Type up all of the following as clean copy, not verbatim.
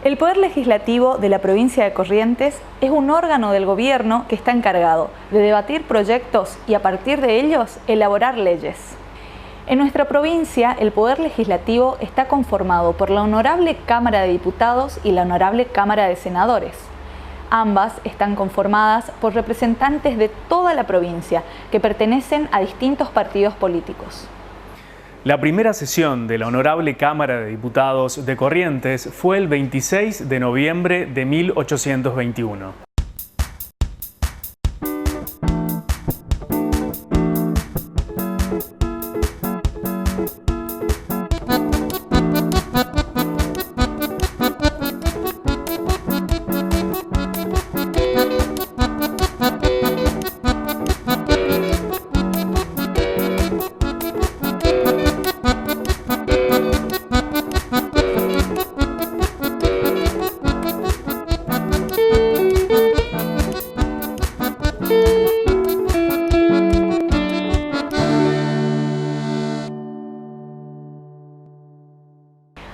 El Poder Legislativo de la provincia de Corrientes es un órgano del gobierno que está encargado de debatir proyectos y a partir de ellos elaborar leyes. En nuestra provincia, el Poder Legislativo está conformado por la Honorable Cámara de Diputados y la Honorable Cámara de Senadores. Ambas están conformadas por representantes de toda la provincia que pertenecen a distintos partidos políticos. La primera sesión de la Honorable Cámara de Diputados de Corrientes fue el 26 de noviembre de 1821.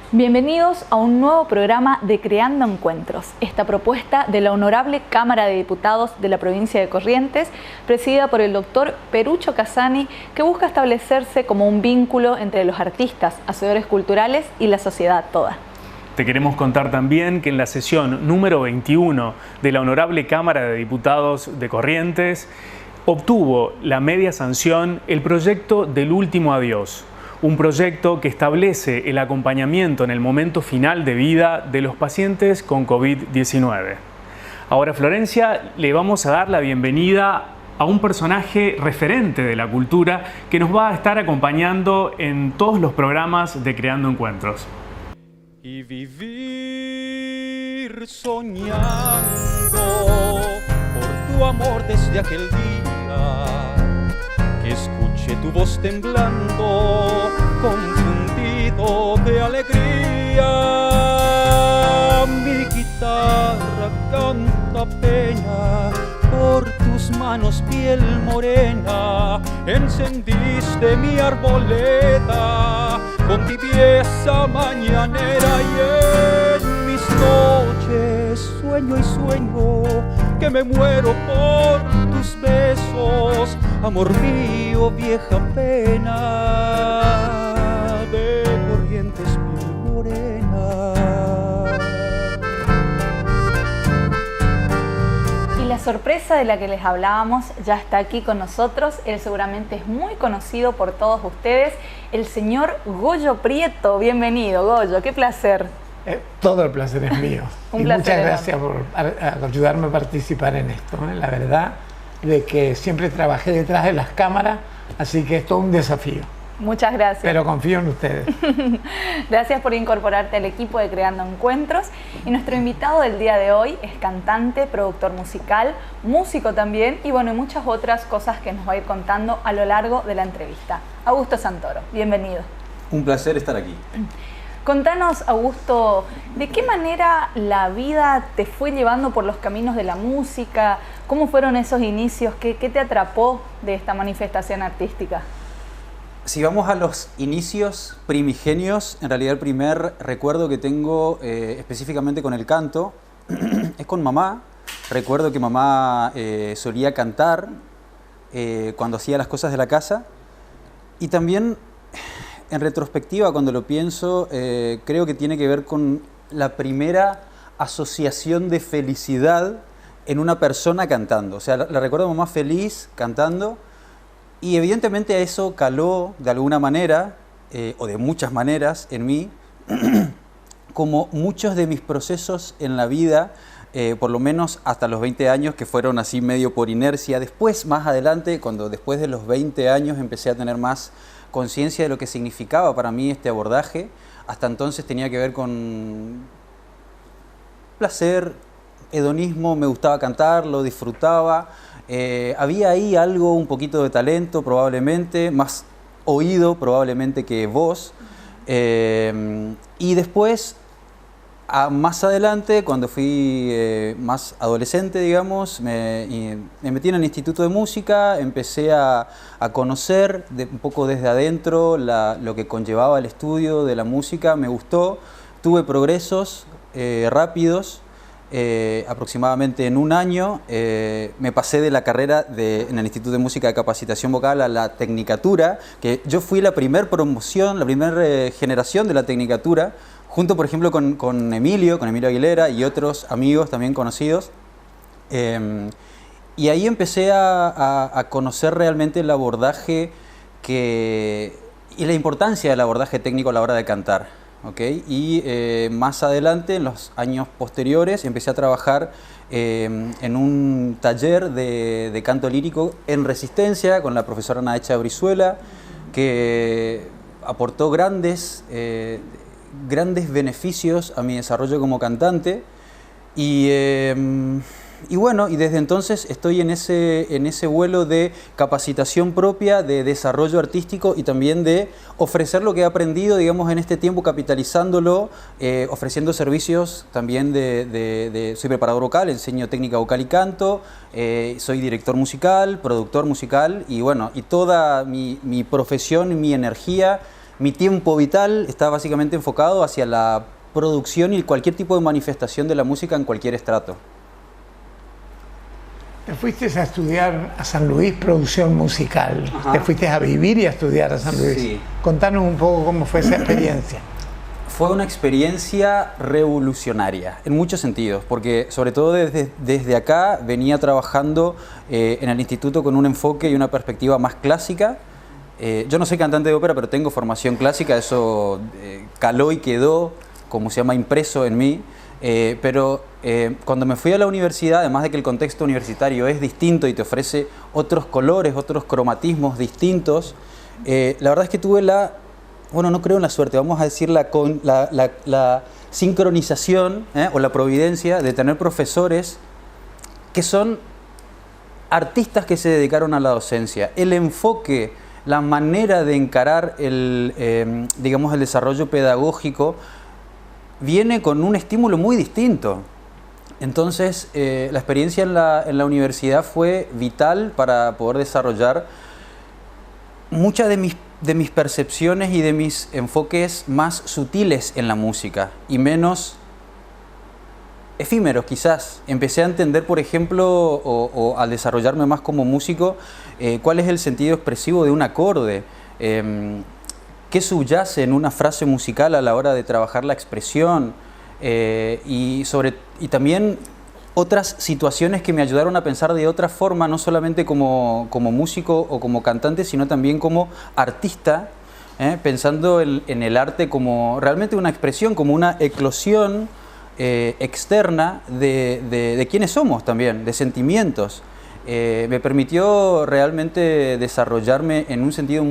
Bienvenidos a un nuevo programa de Creando Encuentros, esta propuesta de la Honorable Cámara de Diputados de la provincia de Corrientes, presidida por el doctor Perucho Casani, que busca establecerse como un vínculo entre los artistas, hacedores culturales y la sociedad toda. Te queremos contar también que en la sesión número 21 de la Honorable Cámara de Diputados de Corrientes obtuvo la media sanción el proyecto del último adiós. Un proyecto que establece el acompañamiento en el momento final de vida de los pacientes con COVID-19. Ahora, Florencia, le vamos a dar la bienvenida a un personaje referente de la cultura que nos va a estar acompañando en todos los programas de Creando Encuentros. Y vivir soñando por tu amor desde aquel día, que escuché tu voz temblando, confundido de alegría. Mi guitarra canta pena, por tus manos piel morena, encendiste mi arboleda con tibieza mañanera, y en mis noches sueño y sueño que me muero por tus besos, amor mío, vieja pena de Corrientes piel morena. Y la sorpresa de la que les hablábamos ya está aquí con nosotros. Él seguramente es muy conocido por todos ustedes, el señor Goyo Prieto. Bienvenido, Goyo, qué placer. Todo el placer es mío. Un placer muchas gracias por ayudarme a participar en esto. La verdad de que siempre trabajé detrás de las cámaras, así que es todo un desafío. Muchas gracias. Pero confío en ustedes. Gracias por incorporarte al equipo de Creando Encuentros. Y nuestro invitado del día de hoy es cantante, productor musical, músico también y bueno, y muchas otras cosas que nos va a ir contando a lo largo de la entrevista. Augusto Santoro, bienvenido. Un placer estar aquí. Contanos, Augusto, ¿de qué manera la vida te fue llevando por los caminos de la música? ¿Cómo fueron esos inicios? ¿Qué te atrapó de esta manifestación artística? Si vamos a los inicios primigenios, en realidad el primer recuerdo que tengo específicamente con el canto es con mamá. Recuerdo que mamá solía cantar cuando hacía las cosas de la casa, y también en retrospectiva, cuando lo pienso, creo que tiene que ver con la primera asociación de felicidad en una persona cantando. O sea, la recuerdo a mamá feliz cantando, y evidentemente eso caló de alguna manera, o de muchas maneras, en mí, como muchos de mis procesos en la vida, por lo menos hasta los 20 años, que fueron así medio por inercia. Después, más adelante, después de los 20 años, empecé a tener más conciencia de lo que significaba para mí este abordaje. Hasta entonces tenía que ver con placer, hedonismo, me gustaba cantar, lo disfrutaba. Había ahí algo, un poquito de talento probablemente, más oído probablemente que voz. Y después, más adelante, cuando fui más adolescente, digamos, me metí en el Instituto de Música, empecé a conocer un poco desde adentro lo que conllevaba el estudio de la música, me gustó, tuve progresos rápidos. Aproximadamente en un año me pasé de la carrera en el Instituto de Música de Capacitación Vocal a la Tecnicatura, que yo fui la primera promoción, la primera generación de la Tecnicatura, junto por ejemplo con Emilio Aguilera y otros amigos también conocidos. Y ahí empecé a conocer realmente el abordaje y la importancia del abordaje técnico a la hora de cantar. ¿Okay? Y más adelante, en los años posteriores, empecé a trabajar en un taller de canto lírico en Resistencia con la profesora Naecha Brizuela, que aportó grandes beneficios a mi desarrollo como cantante. Y bueno, y desde entonces estoy en ese vuelo de capacitación propia, de desarrollo artístico y también de ofrecer lo que he aprendido, digamos, en este tiempo, capitalizándolo, ofreciendo servicios también soy preparador vocal, enseño técnica vocal y canto, soy director musical, productor musical y bueno, y toda mi profesión, mi energía, mi tiempo vital está básicamente enfocado hacia la producción y cualquier tipo de manifestación de la música en cualquier estrato. Te fuiste a estudiar a San Luis producción musical. Ajá. Te fuiste a vivir y a estudiar a San Luis. Sí. Contanos un poco cómo fue esa experiencia. Fue una experiencia revolucionaria en muchos sentidos, porque sobre todo desde acá venía trabajando en el instituto con un enfoque y una perspectiva más clásica. Yo no soy cantante de ópera, pero tengo formación clásica, eso caló y quedó, como se llama, impreso en mí. Pero cuando me fui a la universidad, además de que el contexto universitario es distinto y te ofrece otros colores, otros cromatismos distintos, la verdad es que tuve bueno, no creo en la suerte, vamos a decir la sincronización o la providencia de tener profesores que son artistas que se dedicaron a la docencia. El enfoque, la manera de encarar digamos, el desarrollo pedagógico viene con un estímulo muy distinto. Entonces, la experiencia en la universidad fue vital para poder desarrollar muchas de mis percepciones y de mis enfoques más sutiles en la música y menos efímeros quizás. Empecé a entender, por ejemplo, o al desarrollarme más como músico, cuál es el sentido expresivo de un acorde, qué subyace en una frase musical a la hora de trabajar la expresión, y también otras situaciones que me ayudaron a pensar de otra forma, no solamente como músico o como cantante, sino también como artista, pensando en el arte como realmente una expresión, como una eclosión externa de quiénes somos también, de sentimientos. Me permitió realmente desarrollarme en un sentido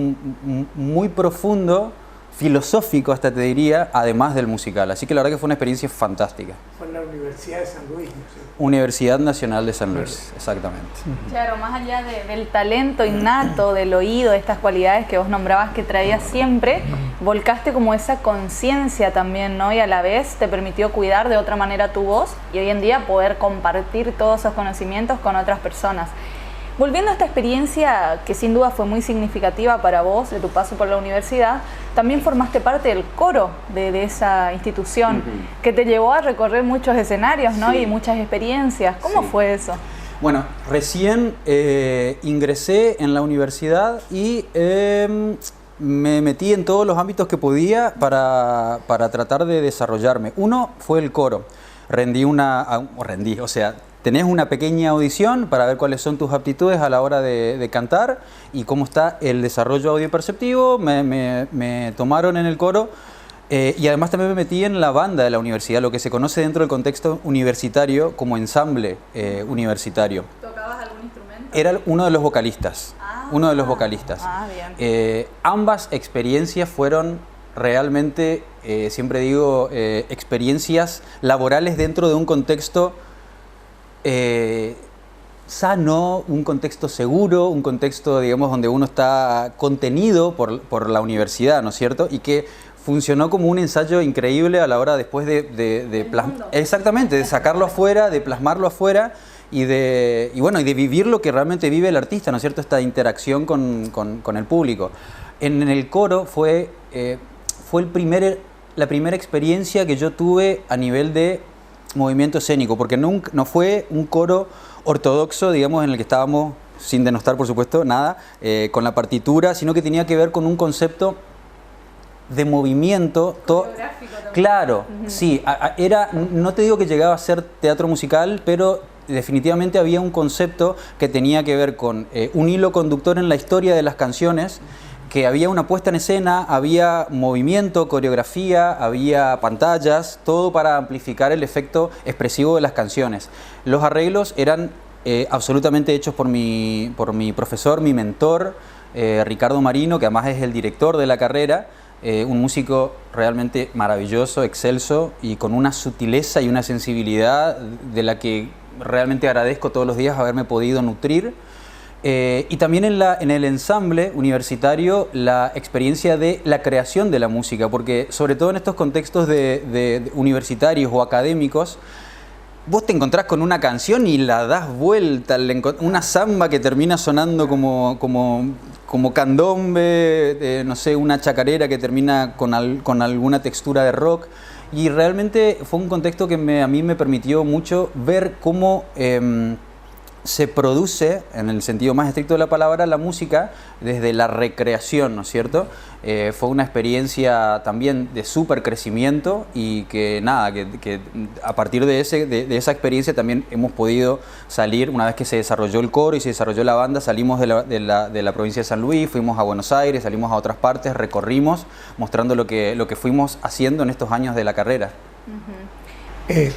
muy profundo, filosófico hasta te diría, además del musical. Así que la verdad que fue una experiencia fantástica. Fue en la Universidad de San Luis, ¿no es cierto? Universidad Nacional de San Luis, exactamente. Claro, más allá del talento innato, del oído, de estas cualidades que vos nombrabas que traías siempre, volcaste como esa conciencia también, ¿no? Y a la vez te permitió cuidar de otra manera tu voz y hoy en día poder compartir todos esos conocimientos con otras personas. Volviendo a esta experiencia que sin duda fue muy significativa para vos, de tu paso por la universidad, también formaste parte del coro de esa institución, que te llevó a recorrer muchos escenarios, ¿no? Sí. Y muchas experiencias. ¿Cómo fue eso? Bueno, recién ingresé en la universidad y me metí en todos los ámbitos que podía para tratar de desarrollarme. Uno fue el coro. Tenés una pequeña audición para ver cuáles son tus aptitudes a la hora de cantar y cómo está el desarrollo audioperceptivo. Me tomaron en el coro y además también me metí en la banda de la universidad, lo que se conoce dentro del contexto universitario como ensamble universitario. ¿Tocabas algún instrumento? Era uno de los vocalistas. Uno de los vocalistas. Bien. Ambas experiencias fueron realmente, siempre digo, experiencias laborales dentro de un contexto sano, un contexto seguro, un contexto, digamos, donde uno está contenido por la universidad, ¿no es cierto? Y que funcionó como un ensayo increíble a la hora después exactamente, de sacarlo afuera, de plasmarlo afuera y de vivir lo que realmente vive el artista, ¿no es cierto? Esta interacción con el público. En el coro fue el primer la primera experiencia que yo tuve a nivel de movimiento escénico, porque no fue un coro ortodoxo, digamos, en el que estábamos, sin denostar por supuesto, nada, con la partitura, sino que tenía que ver con un concepto de movimiento. Claro, sí, no te digo que llegaba a ser teatro musical, pero definitivamente había un concepto que tenía que ver con un hilo conductor en la historia de las canciones, que había una puesta en escena, había movimiento, coreografía, había pantallas, todo para amplificar el efecto expresivo de las canciones. Los arreglos eran absolutamente hechos por mi profesor, mi mentor, Ricardo Marino, que además es el director de la carrera, un músico realmente maravilloso, excelso y con una sutileza y una sensibilidad de la que realmente agradezco todos los días haberme podido nutrir. Y también en el ensamble universitario la experiencia de la creación de la música, porque sobre todo en estos contextos de universitarios o académicos, vos te encontrás con una canción y la das vuelta, una samba que termina sonando como candombe, no sé, una chacarera que termina con alguna textura de rock. Y realmente fue un contexto que a mí me permitió mucho ver cómo se produce, en el sentido más estricto de la palabra, la música desde la recreación, ¿no es cierto? Fue una experiencia también de súper crecimiento y que nada, que a partir de esa experiencia también hemos podido salir, una vez que se desarrolló el coro y se desarrolló la banda, salimos de la provincia de San Luis, fuimos a Buenos Aires, salimos a otras partes, recorrimos, mostrando lo que fuimos haciendo en estos años de la carrera.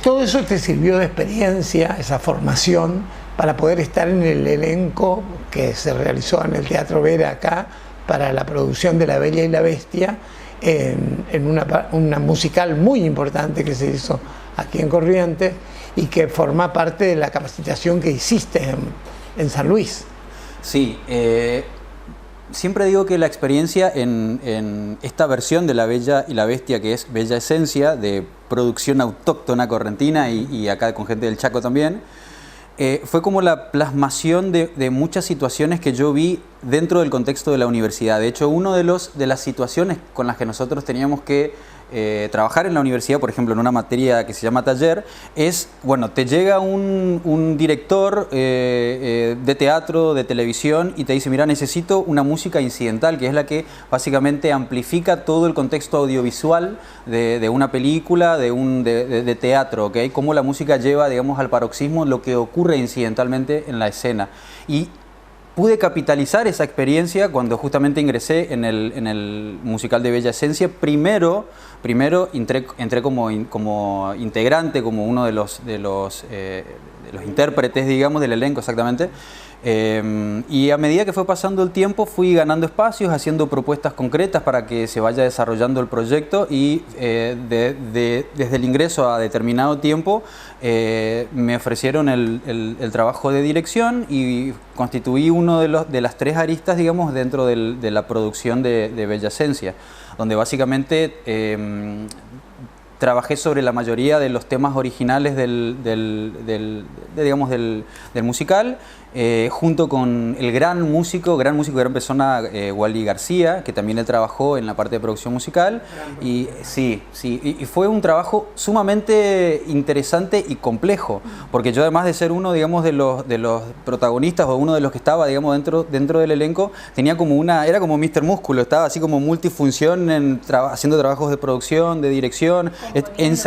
Todo eso te sirvió de experiencia, esa formación, para poder estar en el elenco que se realizó en el Teatro Vera acá para la producción de La Bella y la Bestia, en una musical muy importante que se hizo aquí en Corrientes y que forma parte de la capacitación que hiciste en San Luis. Sí, siempre digo que la experiencia en esta versión de La Bella y la Bestia, que es Bella Esencia, de producción autóctona correntina y acá con gente del Chaco también, fue como la plasmación de muchas situaciones que yo vi dentro del contexto de la universidad. De hecho, una de las situaciones con las que nosotros teníamos que trabajar en la universidad, por ejemplo, en una materia que se llama taller, es, bueno, te llega un director de teatro, de televisión, y te dice, mira, necesito una música incidental, que es la que básicamente amplifica todo el contexto audiovisual de una película, de teatro, ¿ok? Cómo la música lleva, digamos, al paroxismo lo que ocurre incidentalmente en la escena. Y pude capitalizar esa experiencia cuando justamente ingresé en el musical de Bella Esencia. Primero entré como integrante, como uno de los intérpretes, digamos, del elenco exactamente. Y a medida que fue pasando el tiempo fui ganando espacios, haciendo propuestas concretas para que se vaya desarrollando el proyecto y desde el ingreso a determinado tiempo me ofrecieron el trabajo de dirección y constituí uno de las tres aristas, digamos, dentro de la producción de Bella Esencia, donde básicamente trabajé sobre la mayoría de los temas originales del musical, junto con el gran músico, gran persona, Wally García, que también él trabajó en la parte de producción musical. Y sí, y fue un trabajo sumamente interesante y complejo, porque yo, además de ser uno, digamos, de los protagonistas, o uno de los que estaba, digamos, dentro del elenco, tenía era como Mr. Músculo, estaba así como multifunción, haciendo trabajos de producción, de dirección,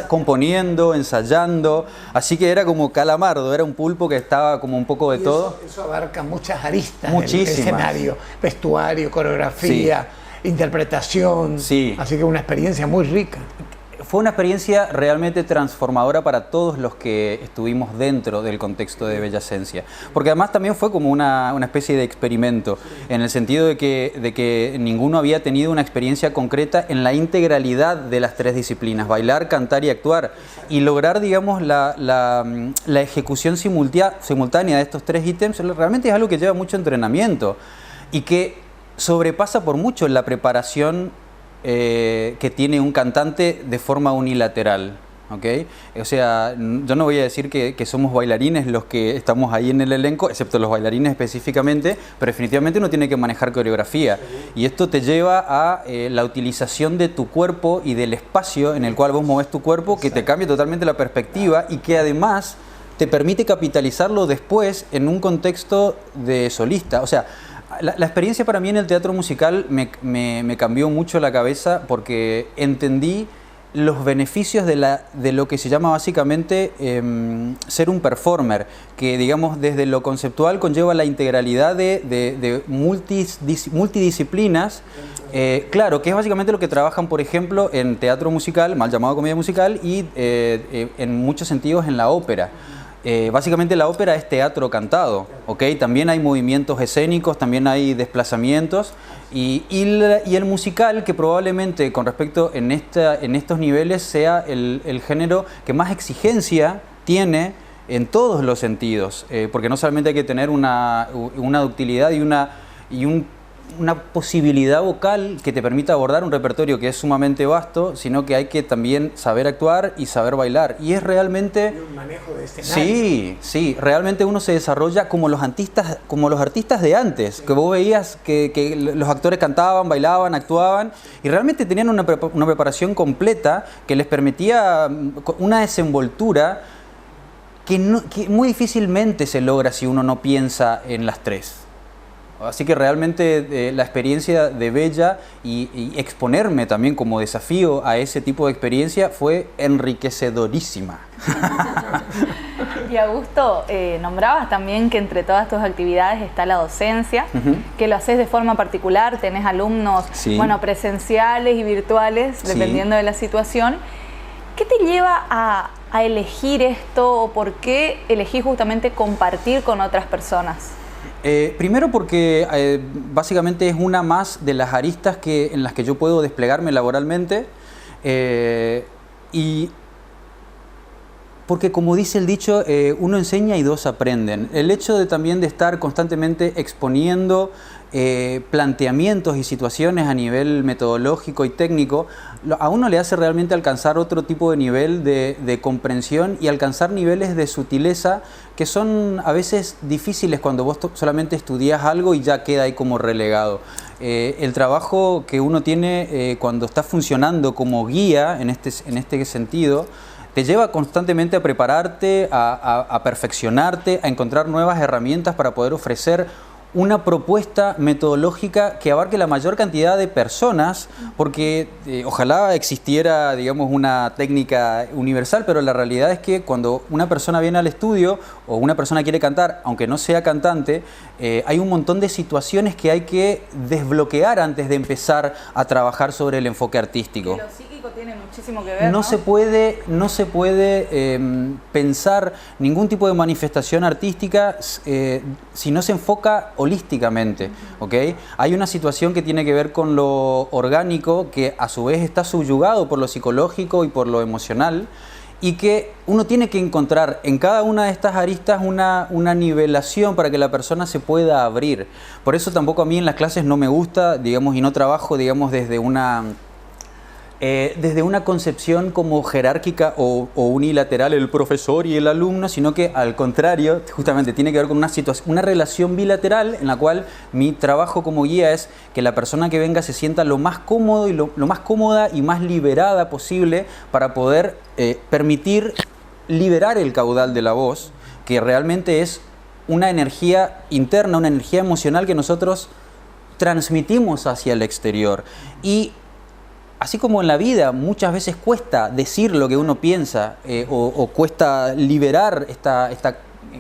componiendo, ensayando, así que era como Calamardo, era un pulpo que estaba como un poco de todo. Eso abarca muchas aristas Muchísimas. del escenario, vestuario, coreografía, interpretación, así que una experiencia muy rica. Fue una experiencia realmente transformadora para todos los que estuvimos dentro del contexto de Bella Esencia, porque además también fue como una especie de experimento, en el sentido de que ninguno había tenido una experiencia concreta en la integralidad de las tres disciplinas, bailar, cantar y actuar, y lograr, digamos, la ejecución simultánea de estos tres ítems. Realmente es algo que lleva mucho entrenamiento y que sobrepasa por mucho la preparación que tiene un cantante de forma unilateral, ¿ok? O sea, yo no voy a decir que somos bailarines los que estamos ahí en el elenco, excepto los bailarines específicamente, pero definitivamente uno tiene que manejar coreografía. Y esto te lleva a la utilización de tu cuerpo y del espacio en el cual vos movés tu cuerpo, que te cambia totalmente la perspectiva y que además te permite capitalizarlo después en un contexto de solista. O sea, la experiencia para mí en el teatro musical me cambió mucho la cabeza porque entendí los beneficios de lo que se llama básicamente ser un performer, que digamos desde lo conceptual conlleva la integralidad de multidisciplinas, claro, que es básicamente lo que trabajan, por ejemplo, en teatro musical, mal llamado comedia musical, y en muchos sentidos en la ópera. Básicamente la ópera es teatro cantado, ¿ok? También hay movimientos escénicos, también hay desplazamientos y el musical, que probablemente con respecto en estos niveles sea el género que más exigencia tiene en todos los sentidos, porque no solamente hay que tener una ductilidad y una posibilidad vocal que te permita abordar un repertorio que es sumamente vasto, sino que hay que también saber actuar y saber bailar. Y es realmente... Y un manejo de escenario. Sí, sí, realmente uno se desarrolla como los artistas de antes, que vos veías que los actores cantaban, bailaban, actuaban, y realmente tenían una preparación completa que les permitía una desenvoltura que muy difícilmente se logra si uno no piensa en las tres. Así que realmente la experiencia de Bella y exponerme también como desafío a ese tipo de experiencia fue enriquecedorísima. Y Augusto, nombrabas también que entre todas tus actividades está la docencia, que lo haces de forma particular, tenés alumnos presenciales y virtuales, dependiendo de la situación. ¿Qué te lleva a elegir esto o por qué elegís justamente compartir con otras personas? Primero porque básicamente es una más de las aristas en las que yo puedo desplegarme laboralmente y porque, como dice el dicho, uno enseña y dos aprenden. El hecho de también de estar constantemente exponiendo planteamientos y situaciones a nivel metodológico y técnico, a uno le hace realmente alcanzar otro tipo de nivel de comprensión y alcanzar niveles de sutileza que son a veces difíciles cuando vos solamente estudias algo y ya queda ahí como relegado. El trabajo que uno tiene cuando está funcionando como guía en este sentido, te lleva constantemente a prepararte, a perfeccionarte, a encontrar nuevas herramientas para poder ofrecer una propuesta metodológica que abarque la mayor cantidad de personas, porque ojalá existiera, digamos, una técnica universal, pero la realidad es que cuando una persona viene al estudio o una persona quiere cantar, aunque no sea cantante, hay un montón de situaciones que hay que desbloquear antes de empezar a trabajar sobre el enfoque artístico. Lo psíquico tiene muchísimo que ver, ¿no? No se puede pensar ningún tipo de manifestación artística si no se enfoca holísticamente, ¿ok? Hay una situación que tiene que ver con lo orgánico, que a su vez está subyugado por lo psicológico y por lo emocional, y que uno tiene que encontrar en cada una de estas aristas una nivelación para que la persona se pueda abrir. Por eso tampoco a mí en las clases no me gusta, digamos, y no trabajo, digamos, desde una concepción como jerárquica o unilateral, el profesor y el alumno, sino que al contrario, justamente tiene que ver con una relación bilateral en la cual mi trabajo como guía es que la persona que venga se sienta lo más cómodo y lo más cómoda y más liberada posible para poder permitir liberar el caudal de la voz, que realmente es una energía interna, una energía emocional que nosotros transmitimos hacia el exterior. Y así como en la vida muchas veces cuesta decir lo que uno piensa o cuesta liberar esta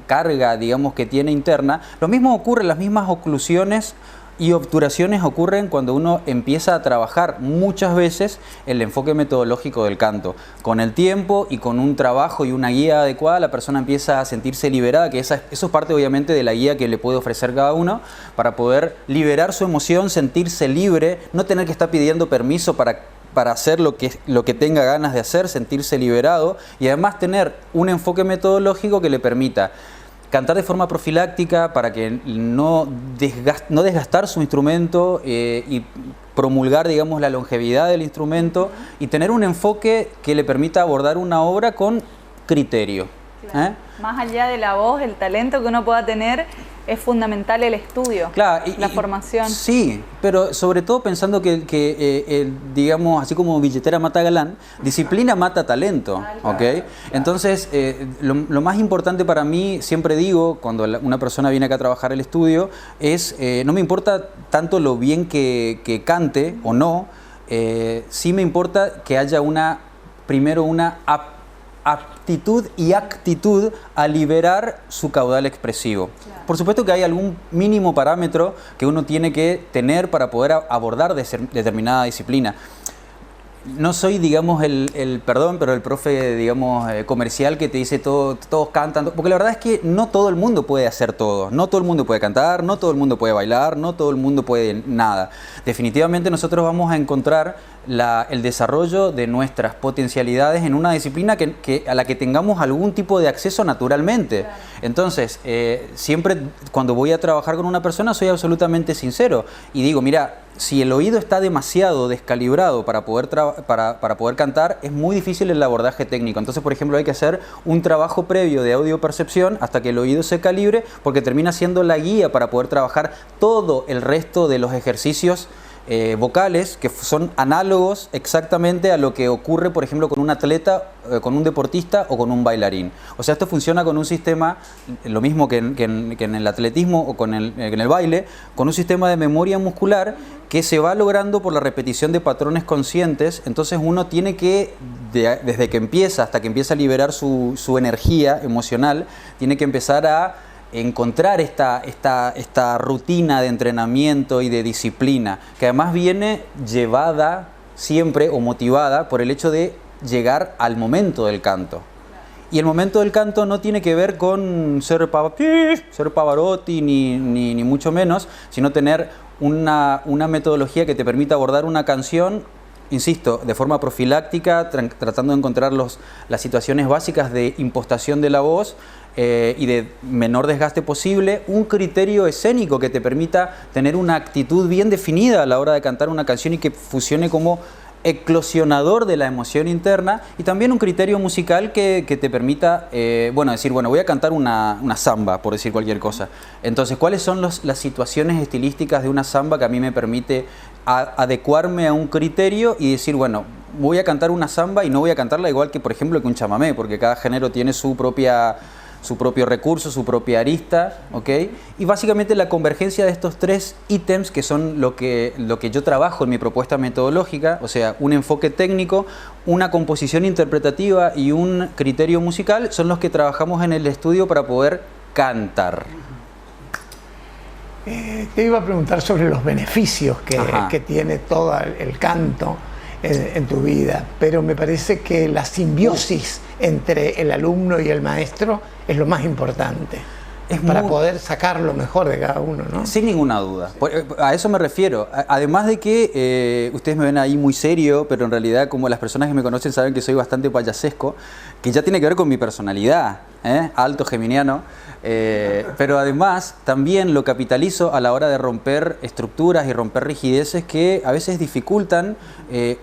carga, digamos, que tiene interna, lo mismo ocurre, las mismas oclusiones y obturaciones ocurren cuando uno empieza a trabajar muchas veces el enfoque metodológico del canto. Con el tiempo y con un trabajo y una guía adecuada, la persona empieza a sentirse liberada, que eso es parte obviamente de la guía que le puede ofrecer cada uno para poder liberar su emoción, sentirse libre, no tener que estar pidiendo permiso para hacer lo que tenga ganas de hacer, sentirse liberado y además tener un enfoque metodológico que le permita cantar de forma profiláctica para que no desgastar su instrumento y promulgar, digamos, la longevidad del instrumento y tener un enfoque que le permita abordar una obra con criterio. Claro. Más allá de la voz, el talento que uno pueda tener, es fundamental el estudio, claro, la formación. Sí, pero sobre todo pensando que digamos, así como billetera mata galán, disciplina mata talento, ¿ok? Entonces, lo más importante para mí, siempre digo, cuando una persona viene acá a trabajar el estudio, es, no me importa tanto lo bien que cante o no, sí me importa que haya primero una aptitud y actitud a liberar su caudal expresivo. Claro. Por supuesto que hay algún mínimo parámetro que uno tiene que tener para poder abordar determinada disciplina. No soy, digamos, perdón, pero el profe, digamos, comercial que te dice todos cantan, porque la verdad es que no todo el mundo puede hacer todo, no todo el mundo puede cantar, no todo el mundo puede bailar, no todo el mundo puede nada. Definitivamente nosotros vamos a encontrar el desarrollo de nuestras potencialidades en una disciplina a la que tengamos algún tipo de acceso naturalmente. Claro. Entonces, siempre cuando voy a trabajar con una persona soy absolutamente sincero y digo, mira, si el oído está demasiado descalibrado para poder cantar, es muy difícil el abordaje técnico. Entonces, por ejemplo, hay que hacer un trabajo previo de audiopercepción hasta que el oído se calibre, porque termina siendo la guía para poder trabajar todo el resto de los ejercicios vocales, que son análogos exactamente a lo que ocurre, por ejemplo, con un atleta, con un deportista o con un bailarín. O sea, esto funciona con un sistema, lo mismo que en el atletismo o en el baile, con un sistema de memoria muscular que se va logrando por la repetición de patrones conscientes. Entonces uno tiene que, desde que empieza hasta que empieza a liberar su energía emocional, tiene que empezar a encontrar esta rutina de entrenamiento y de disciplina, que además viene llevada siempre o motivada por el hecho de llegar al momento del canto. Y el momento del canto no tiene que ver con ser Pavarotti ni mucho menos, sino tener una metodología que te permita abordar una canción, insisto, de forma profiláctica, tratando de encontrar las situaciones básicas de impostación de la voz, y de menor desgaste posible, un criterio escénico que te permita tener una actitud bien definida a la hora de cantar una canción y que funcione como eclosionador de la emoción interna, y también un criterio musical que te permita, decir, voy a cantar una samba, por decir cualquier cosa. Entonces, ¿cuáles son las situaciones estilísticas de una samba que a mí me permite adecuarme a un criterio y decir, bueno, voy a cantar una samba y no voy a cantarla igual que, por ejemplo, que un chamamé, porque cada género tiene su propio recurso, su propia arista, ¿ok? Y básicamente la convergencia de estos tres ítems, que son lo que yo trabajo en mi propuesta metodológica, o sea, un enfoque técnico, una composición interpretativa y un criterio musical, son los que trabajamos en el estudio para poder cantar. Te iba a preguntar sobre los beneficios que tiene todo el canto en tu vida, pero me parece que la simbiosis entre el alumno y el maestro es lo más importante. Para poder sacar lo mejor de cada uno, ¿no? Sin ninguna duda. A eso me refiero. Además de que ustedes me ven ahí muy serio, pero en realidad, como las personas que me conocen saben que soy bastante payasesco, que ya tiene que ver con mi personalidad, alto geminiano, pero además también lo capitalizo a la hora de romper estructuras y romper rigideces que a veces dificultan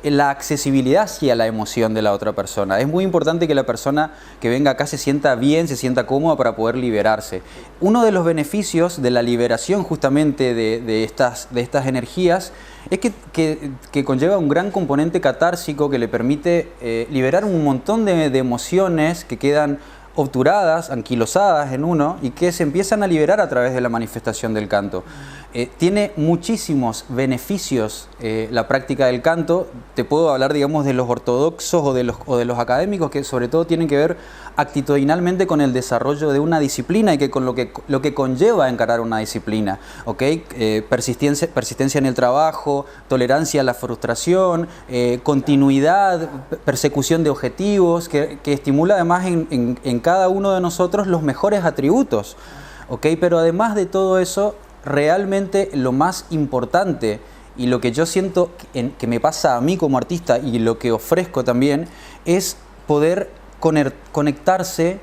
la accesibilidad hacia la emoción de la otra persona. Es muy importante que la persona que venga acá se sienta bien, se sienta cómoda para poder liberarse. Uno de los beneficios de la liberación justamente de estas energías es que conlleva un gran componente catársico que le permite liberar un montón de emociones que quedan obturadas, anquilosadas en uno y que se empiezan a liberar a través de la manifestación del canto. Tiene muchísimos beneficios la práctica del canto. Te puedo hablar, digamos, de los ortodoxos o de los académicos, que sobre todo tienen que ver actitudinalmente con el desarrollo de una disciplina y que con lo que conlleva encarar una disciplina, ¿ok? Persistencia en el trabajo, tolerancia a la frustración, continuidad, persecución de objetivos, que estimula además en cada uno de nosotros los mejores atributos, ¿ok? Pero además de todo eso, realmente lo más importante y lo que yo siento que me pasa a mí como artista y lo que ofrezco también es poder conectarse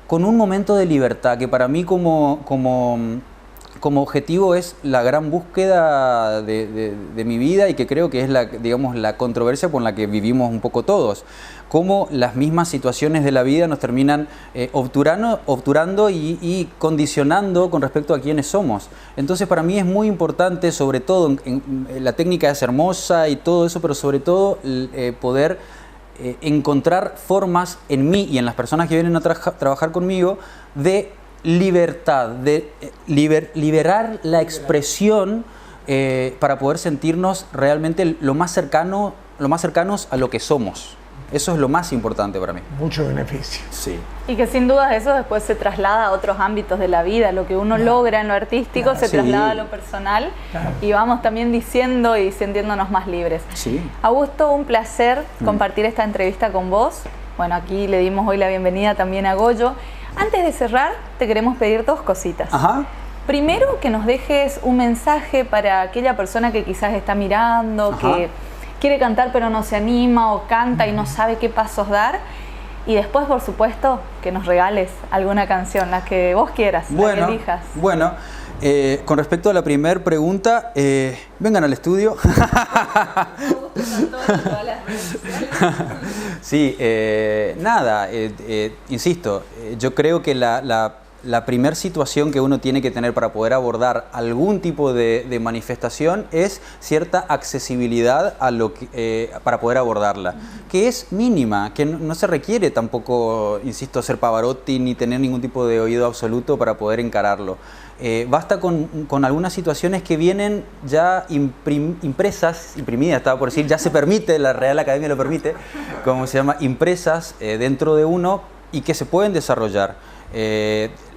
con un momento de libertad, que para mí como objetivo es la gran búsqueda de mi vida y que creo que es digamos, la controversia por la que vivimos un poco todos. Cómo las mismas situaciones de la vida nos terminan obturando y condicionando con respecto a quiénes somos. Entonces para mí es muy importante, sobre todo, la técnica es hermosa y todo eso, pero sobre todo poder encontrar formas en mí y en las personas que vienen a trabajar conmigo de libertad, de liberar la expresión para poder sentirnos realmente lo más cercanos a lo que somos. Eso es lo más importante para mí. Mucho beneficio. Sí. Y que sin duda eso después se traslada a otros ámbitos de la vida. Lo que uno logra en lo artístico se traslada a lo personal y vamos también diciendo y sintiéndonos más libres. Sí. Augusto, un placer compartir esta entrevista con vos. Bueno, aquí le dimos hoy la bienvenida también a Goyo. Antes de cerrar, te queremos pedir 2 cositas. Ajá. Primero, que nos dejes un mensaje para aquella persona que quizás está mirando, que quiere cantar pero no se anima o canta y no sabe qué pasos dar. Y después, por supuesto, que nos regales alguna canción, la que vos quieras, la que elijas. Bueno, con respecto a la primera pregunta, vengan al estudio. Sí, nada, insisto, yo creo que la primera situación que uno tiene que tener para poder abordar algún tipo de manifestación es cierta accesibilidad a para poder abordarla, que es mínima, que no se requiere tampoco, insisto, ser Pavarotti ni tener ningún tipo de oído absoluto para poder encararlo. Basta con algunas situaciones que vienen ya impresas, estaba por decir, ya se permite, la Real Academia lo permite, como se llama, impresas dentro de uno y que se pueden desarrollar.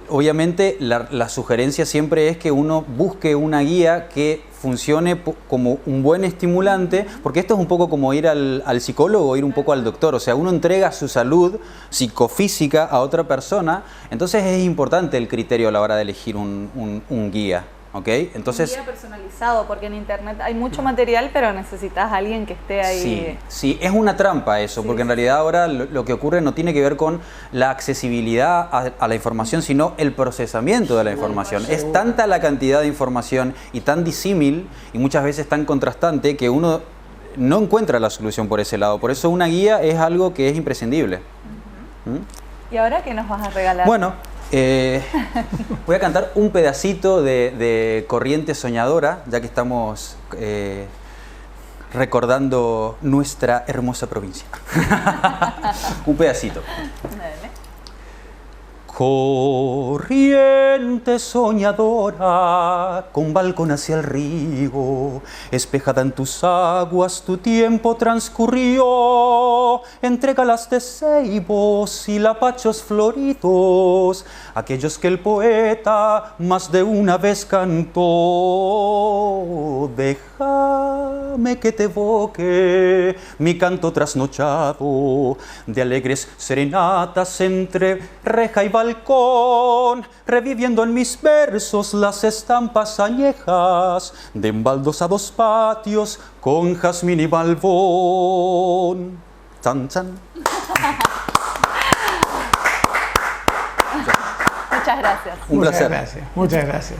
Obviamente la sugerencia siempre es que uno busque una guía que funcione como un buen estimulante, porque esto es un poco como ir al psicólogo o ir un poco al doctor, o sea, uno entrega su salud psicofísica a otra persona, entonces es importante el criterio a la hora de elegir un guía. ¿Okay? Entonces, un guía personalizado, porque en internet hay mucho material, pero necesitas a alguien que esté ahí. Sí, es una trampa eso, porque en realidad ahora lo que ocurre no tiene que ver con la accesibilidad a la información, sino el procesamiento de la información. Es tanta la cantidad de información y tan disímil y muchas veces tan contrastante que uno no encuentra la solución por ese lado. Por eso una guía es algo que es imprescindible. ¿Y ahora qué nos vas a regalar? Bueno, voy a cantar un pedacito de Corriente Soñadora, ya que estamos recordando nuestra hermosa provincia. Un pedacito. Dale. Corriente soñadora, con balcón hacia el río, espejada en tus aguas tu tiempo transcurrió, entre galas de ceibos y lapachos floridos, aquellos que el poeta más de una vez cantó. Déjame que te evoque mi canto trasnochado, de alegres serenatas entre reja y balcón, reviviendo en mis versos las estampas añejas de embaldosados patios con jazmín y balbón. Chan, chan. Muchas gracias. Un placer. Muchas gracias.